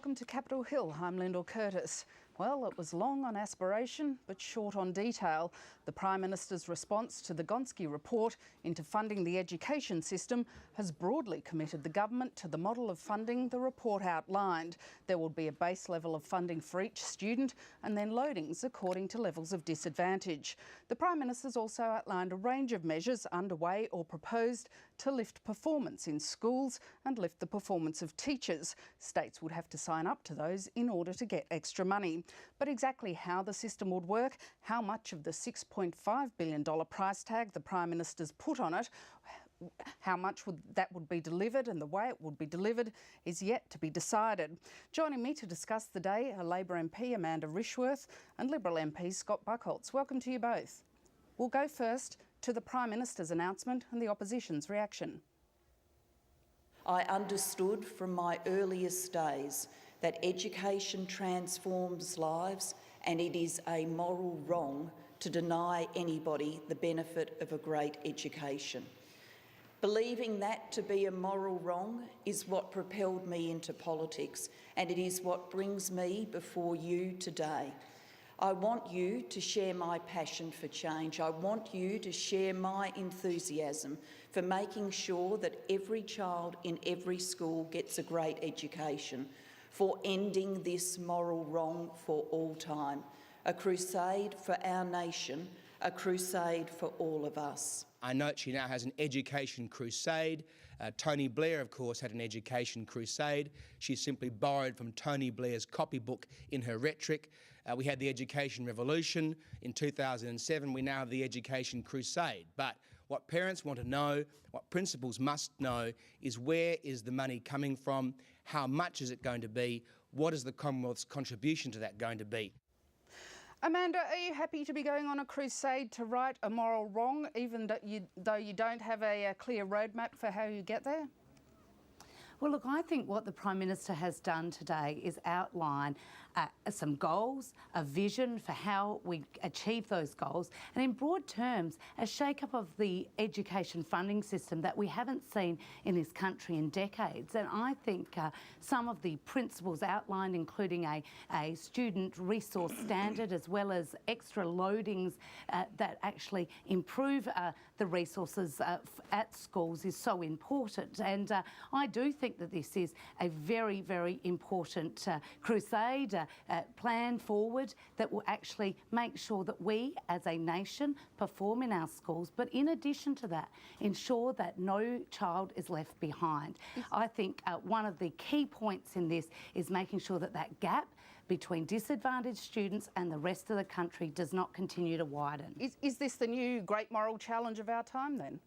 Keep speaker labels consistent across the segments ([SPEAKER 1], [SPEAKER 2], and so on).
[SPEAKER 1] welcome to Capitol Hill. I'm Lyndall Curtis. Well, it was long on aspiration, but short on detail. The Prime Minister's response to the Gonski report into funding the education system has broadly committed the government to the model of funding the report outlined. There will be a base level of funding for each student and then loadings according to levels of disadvantage. The Prime Minister's also outlined a range of measures underway or proposed to lift performance in schools and lift the performance of teachers. States would have to sign up to those in order to get extra money. But exactly how the system would work, how much of the $6.5 billion price tag the Prime Minister's put on it, how much that would be delivered and the way it would be delivered is yet to be decided. Joining me to discuss the day are Labor MP Amanda Rishworth and Liberal MP Scott Buchholz. Welcome to you both. We'll go first to the Prime Minister's announcement and the opposition's reaction.
[SPEAKER 2] I understood from my earliest days that education transforms lives, and it is a moral wrong to deny anybody the benefit of a great education. Believing that to be a moral wrong is what propelled me into politics, and it is what brings me before you today. I want you to share my passion for change. I want you to share my enthusiasm for making sure that every child in every school gets a great education, for ending this moral wrong for all time. A crusade for our nation, a crusade for all of us.
[SPEAKER 3] I note she now has an education crusade. Tony Blair, of course, had an education crusade. She simply borrowed from Tony Blair's copybook in her rhetoric. We had the education revolution in 2007. We now have the education crusade. But what parents want to know, what principals must know, is where is the money coming from? How much is it going to be? What is the Commonwealth's contribution to that going to be?
[SPEAKER 1] Amanda, are you happy to be going on a crusade to right a moral wrong, even though you don't have a clear roadmap for how you get there?
[SPEAKER 4] Well, look, I think what the Prime Minister has done today is outline some goals, a vision for how we achieve those goals, and in broad terms, a shake-up of the education funding system that we haven't seen in this country in decades. And I think some of the principles outlined, including a student resource standard as well as extra loadings that actually improve the resources at schools, is so important. And I do think that this is a very, very important crusade, plan forward that will actually make sure that we as a nation perform in our schools, but in addition to that, ensure that no child is left behind. I think one of the key points in this is making sure that that gap between disadvantaged students and the rest of the country does not continue to widen.
[SPEAKER 1] Is this the new great moral challenge of our time then?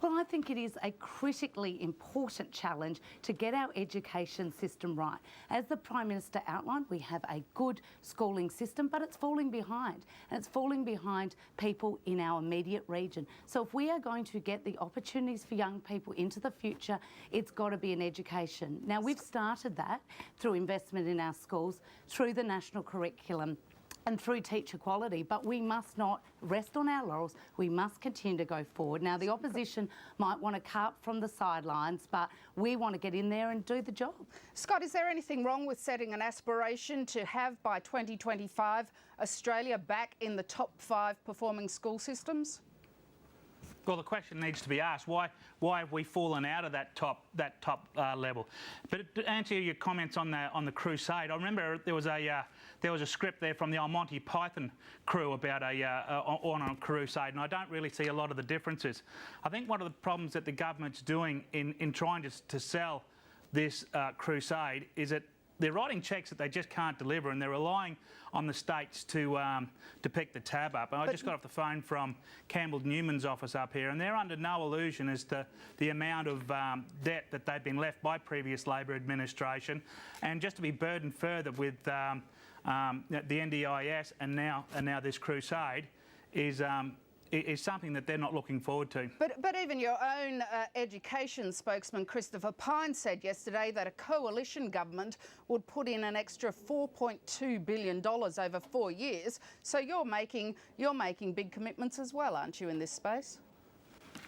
[SPEAKER 4] Well, I think it is a critically important challenge to get our education system right. As the Prime Minister outlined, we have a good schooling system, but it's falling behind. And it's falling behind people in our immediate region. So if we are going to get the opportunities for young people into the future, it's got to be in education. Now, we've started that through investment in our schools, through the national curriculum, and through teacher quality, but we must not rest on our laurels. We must continue to go forward. Now, the opposition might want to carp from the sidelines, but we want to get in there and do the job.
[SPEAKER 1] Scott, is there anything wrong with setting an aspiration to have by 2025 Australia back in the top 5 performing school systems?
[SPEAKER 5] Well, the question needs to be asked: why have we fallen out of that top level? But to answer your comments on the crusade, I remember there was a script there from the old Monty Python crew about on a crusade, and I don't really see a lot of the differences. I think one of the problems that the government's doing in trying to sell this crusade is that they're writing cheques that they just can't deliver, and they're relying on the states to pick the tab up. And I just got off the phone from Campbell Newman's office up here, and they're under no illusion as to the amount of debt that they've been left by previous Labor administration, and just to be burdened further with the NDIS and now this crusade is something that they're not looking forward to.
[SPEAKER 1] But even your own education spokesman, Christopher Pyne, said yesterday that a coalition government would put in an extra $4.2 billion over 4 years. So you're making big commitments as well, aren't you, in this space?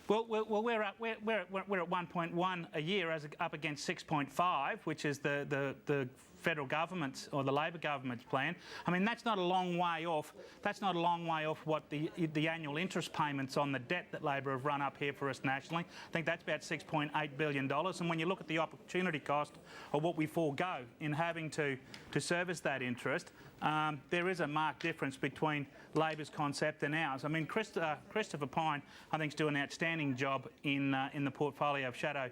[SPEAKER 5] Well, we're at 1.1 a year as up against 6.5, which is the federal government's or the Labor government's plan. I mean, that's not a long way off. That's not a long way off what the annual interest payments on the debt that Labor have run up here for us nationally. I think that's about $6.8 billion. And when you look at the opportunity cost of what we forego in having to service that interest, there is a marked difference between Labor's concept and ours. I mean, Christopher Pyne, I think, is doing an outstanding job in the portfolio of shadow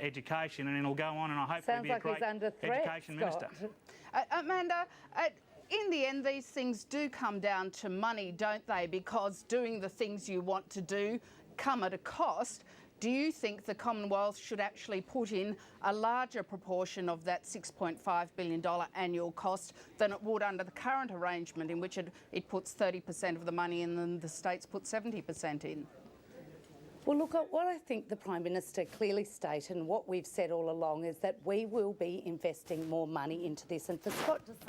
[SPEAKER 5] education, and it'll go on, and I hope he'll be a great education minister.
[SPEAKER 1] Amanda, in the end, these things do come down to money, don't they? Because doing the things you want to do come at a cost. Do you think the Commonwealth should actually put in a larger proportion of that $6.5 billion annual cost than it would under the current arrangement, in which it puts 30% of the money in and the states put 70% in?
[SPEAKER 4] Well, look, what I think the Prime Minister clearly stated, and what we've said all along, is that we will be investing more money into this. And for Scott to say,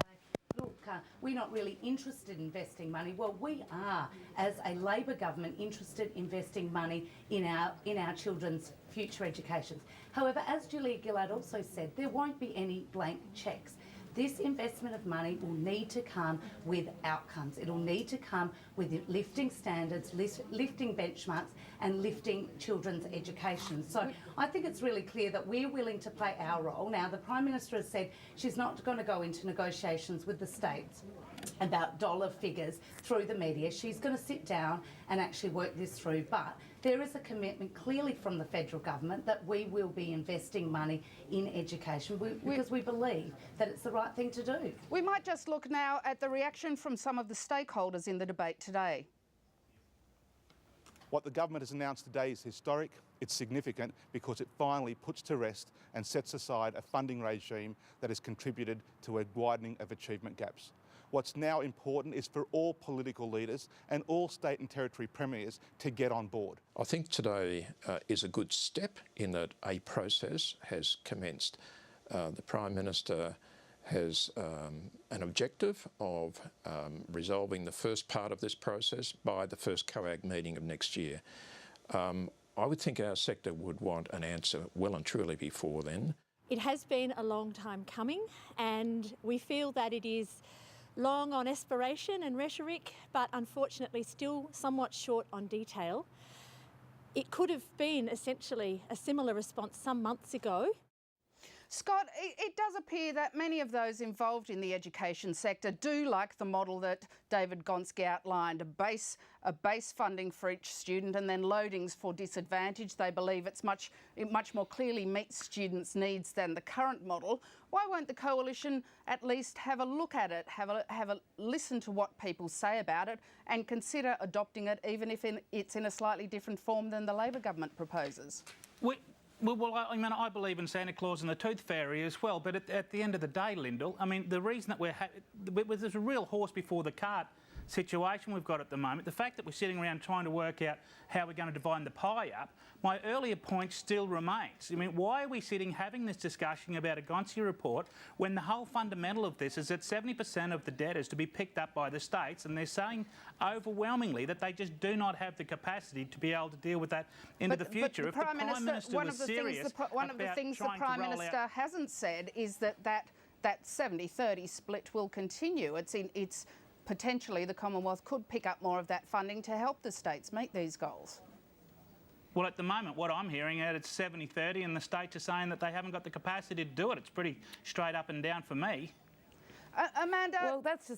[SPEAKER 4] look, we're not really interested in investing money, well, we are, as a Labor government, interested in investing money in our children's future educations. However, as Julia Gillard also said, there won't be any blank cheques. This investment of money will need to come with outcomes. It'll need to come with lifting standards, lifting benchmarks and lifting children's education. So I think it's really clear that we're willing to play our role. Now, the Prime Minister has said she's not going to go into negotiations with the states about dollar figures through the media. She's going to sit down and actually work this through. But there is a commitment clearly from the federal government that we will be investing money in education because we believe that it's the right thing to do.
[SPEAKER 1] We might just look now at the reaction from some of the stakeholders in the debate today.
[SPEAKER 6] What the government has announced today is historic. It's significant because it finally puts to rest and sets aside a funding regime that has contributed to a widening of achievement gaps. What's now important is for all political leaders and all state and territory premiers to get on board.
[SPEAKER 7] I think today is a good step in that a process has commenced. The Prime Minister has an objective of resolving the first part of this process by the first COAG meeting of next year. I would think our sector would want an answer well and truly before then.
[SPEAKER 8] It has been a long time coming, and we feel that it is long on aspiration and rhetoric, but unfortunately still somewhat short on detail. It could have been essentially a similar response some months ago.
[SPEAKER 1] Scott, it does appear that many of those involved in the education sector do like the model that David Gonski outlined, a base funding for each student and then loadings for disadvantaged. They believe it much more clearly meets students' needs than the current model. Why won't the Coalition at least have a look at it, have a listen to what people say about it and consider adopting it, even if it's in a slightly different form than the Labor government proposes?
[SPEAKER 5] Well, I mean, I believe in Santa Claus and the Tooth Fairy as well, but at the end of the day, Lyndall, I mean, the reason that there's a real horse before the cart situation we've got at the moment, the fact that we're sitting around trying to work out how we're going to divide the pie up, my earlier point still remains. I mean, why are we having this discussion about a Gonski report when the whole fundamental of this is that 70% of the debt is to be picked up by the states, and they're saying overwhelmingly that they just do not have the capacity to be able to deal with that into the future. If the Prime Minister was serious
[SPEAKER 1] one of the things the Prime Minister hasn't said is that 70-30 split will continue. It's potentially the Commonwealth could pick up more of that funding to help the states meet these goals.
[SPEAKER 5] Well, at the moment, what I'm hearing out, it's 70-30, and the states are saying that they haven't got the capacity to do it. It's pretty straight up and down for me.
[SPEAKER 1] Amanda?
[SPEAKER 4] Well, that's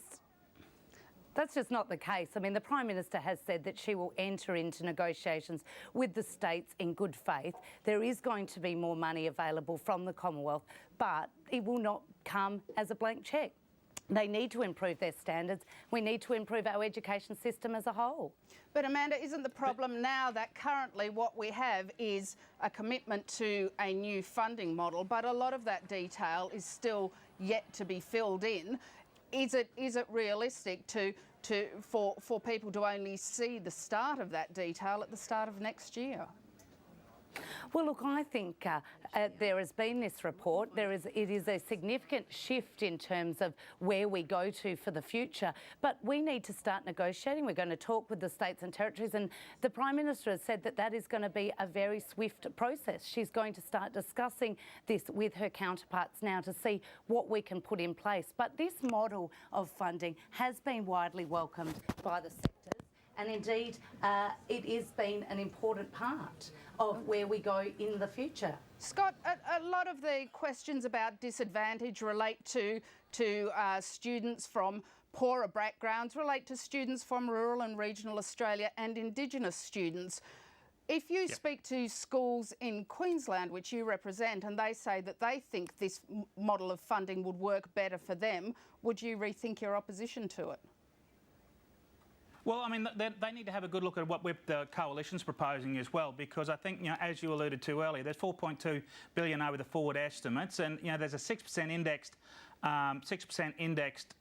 [SPEAKER 4] just not the case. I mean, the Prime Minister has said that she will enter into negotiations with the states in good faith. There is going to be more money available from the Commonwealth, but it will not come as a blank cheque. They need to improve their standards. We need to improve our education system as a whole.
[SPEAKER 1] But Amanda, isn't the problem now that currently what we have is a commitment to a new funding model, but a lot of that detail is still yet to be filled in? Is it realistic for people to only see the start of that detail at the start of next year?
[SPEAKER 4] Well, look, I think there has been this report. It is a significant shift in terms of where we go to for the future, but we need to start negotiating. We're going to talk with the states and territories, and the Prime Minister has said that that is going to be a very swift process. She's going to start discussing this with her counterparts now to see what we can put in place. But this model of funding has been widely welcomed by the sectors. And indeed, it has been an important part of where we go in the future.
[SPEAKER 1] Scott, a lot of the questions about disadvantage relate to students from poorer backgrounds, relate to students from rural and regional Australia and Indigenous students. If you speak to schools in Queensland, which you represent, and they say that they think this model of funding would work better for them, would you rethink your opposition to it?
[SPEAKER 5] Well, I mean, they need to have a good look at what the coalition's proposing as well, because I think, as you alluded to earlier, there's $4.2 billion over the forward estimates, and there's a 6% indexed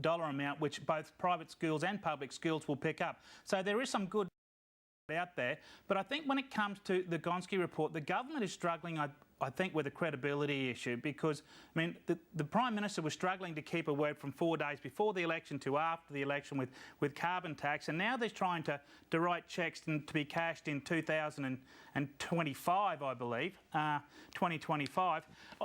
[SPEAKER 5] dollar amount which both private schools and public schools will pick up. So there is some good out there, but I think when it comes to the Gonski report, the government is struggling, I think, with a credibility issue, because, I mean, the Prime Minister was struggling to keep a word from 4 days before the election to after the election with carbon tax, and now they're trying to write cheques to be cashed in 2025, I believe, 2025.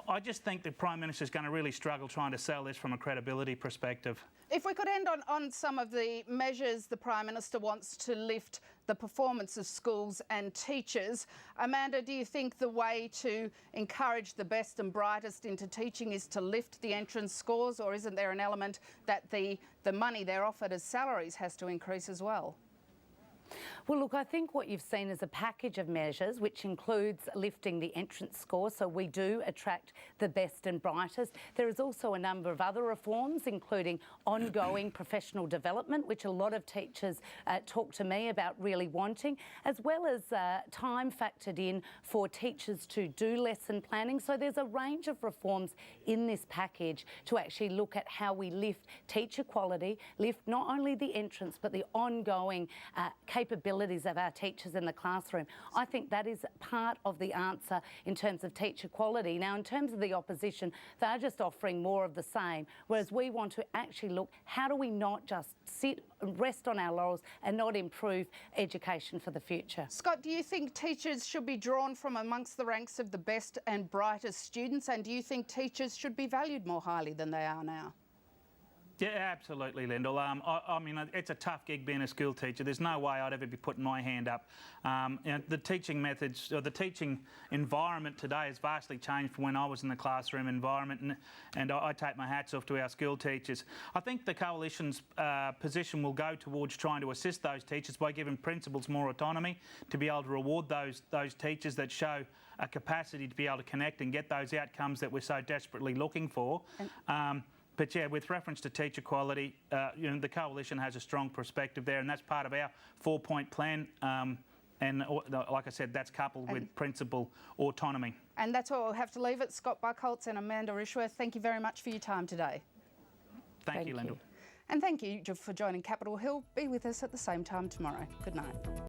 [SPEAKER 5] I just think the Prime Minister is going to really struggle trying to sell this from a credibility perspective.
[SPEAKER 1] If we could end on some of the measures the Prime Minister wants to lift the performance of schools and teachers. Amanda, do you think the way to encourage the best and brightest into teaching is to lift the entrance scores, or isn't there an element that the money they're offered as salaries has to increase as well?
[SPEAKER 4] Well, look, I think what you've seen is a package of measures which includes lifting the entrance score, so we do attract the best and brightest. There is also a number of other reforms, including ongoing professional development, which a lot of teachers talk to me about really wanting, as well as time factored in for teachers to do lesson planning. So there's a range of reforms in this package to actually look at how we lift teacher quality, lift not only the entrance but the ongoing capabilities of our teachers in the classroom. I think that is part of the answer in terms of teacher quality. Now, in terms of the opposition, they're just offering more of the same, whereas we want to actually look, how do we not just sit and rest on our laurels and not improve education for the future?
[SPEAKER 1] Scott, do you think teachers should be drawn from amongst the ranks of the best and brightest students, and do you think teachers should be valued more highly than they are now?
[SPEAKER 5] Yeah, absolutely, Lyndall. I mean, it's a tough gig being a school teacher. There's no way I'd ever be putting my hand up. The teaching methods, or the teaching environment today has vastly changed from when I was in the classroom environment, and I take my hats off to our school teachers. I think the Coalition's position will go towards trying to assist those teachers by giving principals more autonomy to be able to reward those teachers that show a capacity to be able to connect and get those outcomes that we're so desperately looking for. But yeah, with reference to teacher quality, the Coalition has a strong perspective there, and that's part of our 4-point plan. And like I said, that's coupled with principal autonomy. And
[SPEAKER 1] that's where we'll have to leave it. Scott Buchholz and Amanda Rishworth, thank you very much for your time today.
[SPEAKER 5] Thank you, Lyndall.
[SPEAKER 1] And thank you for joining Capitol Hill. Be with us at the same time tomorrow. Good night.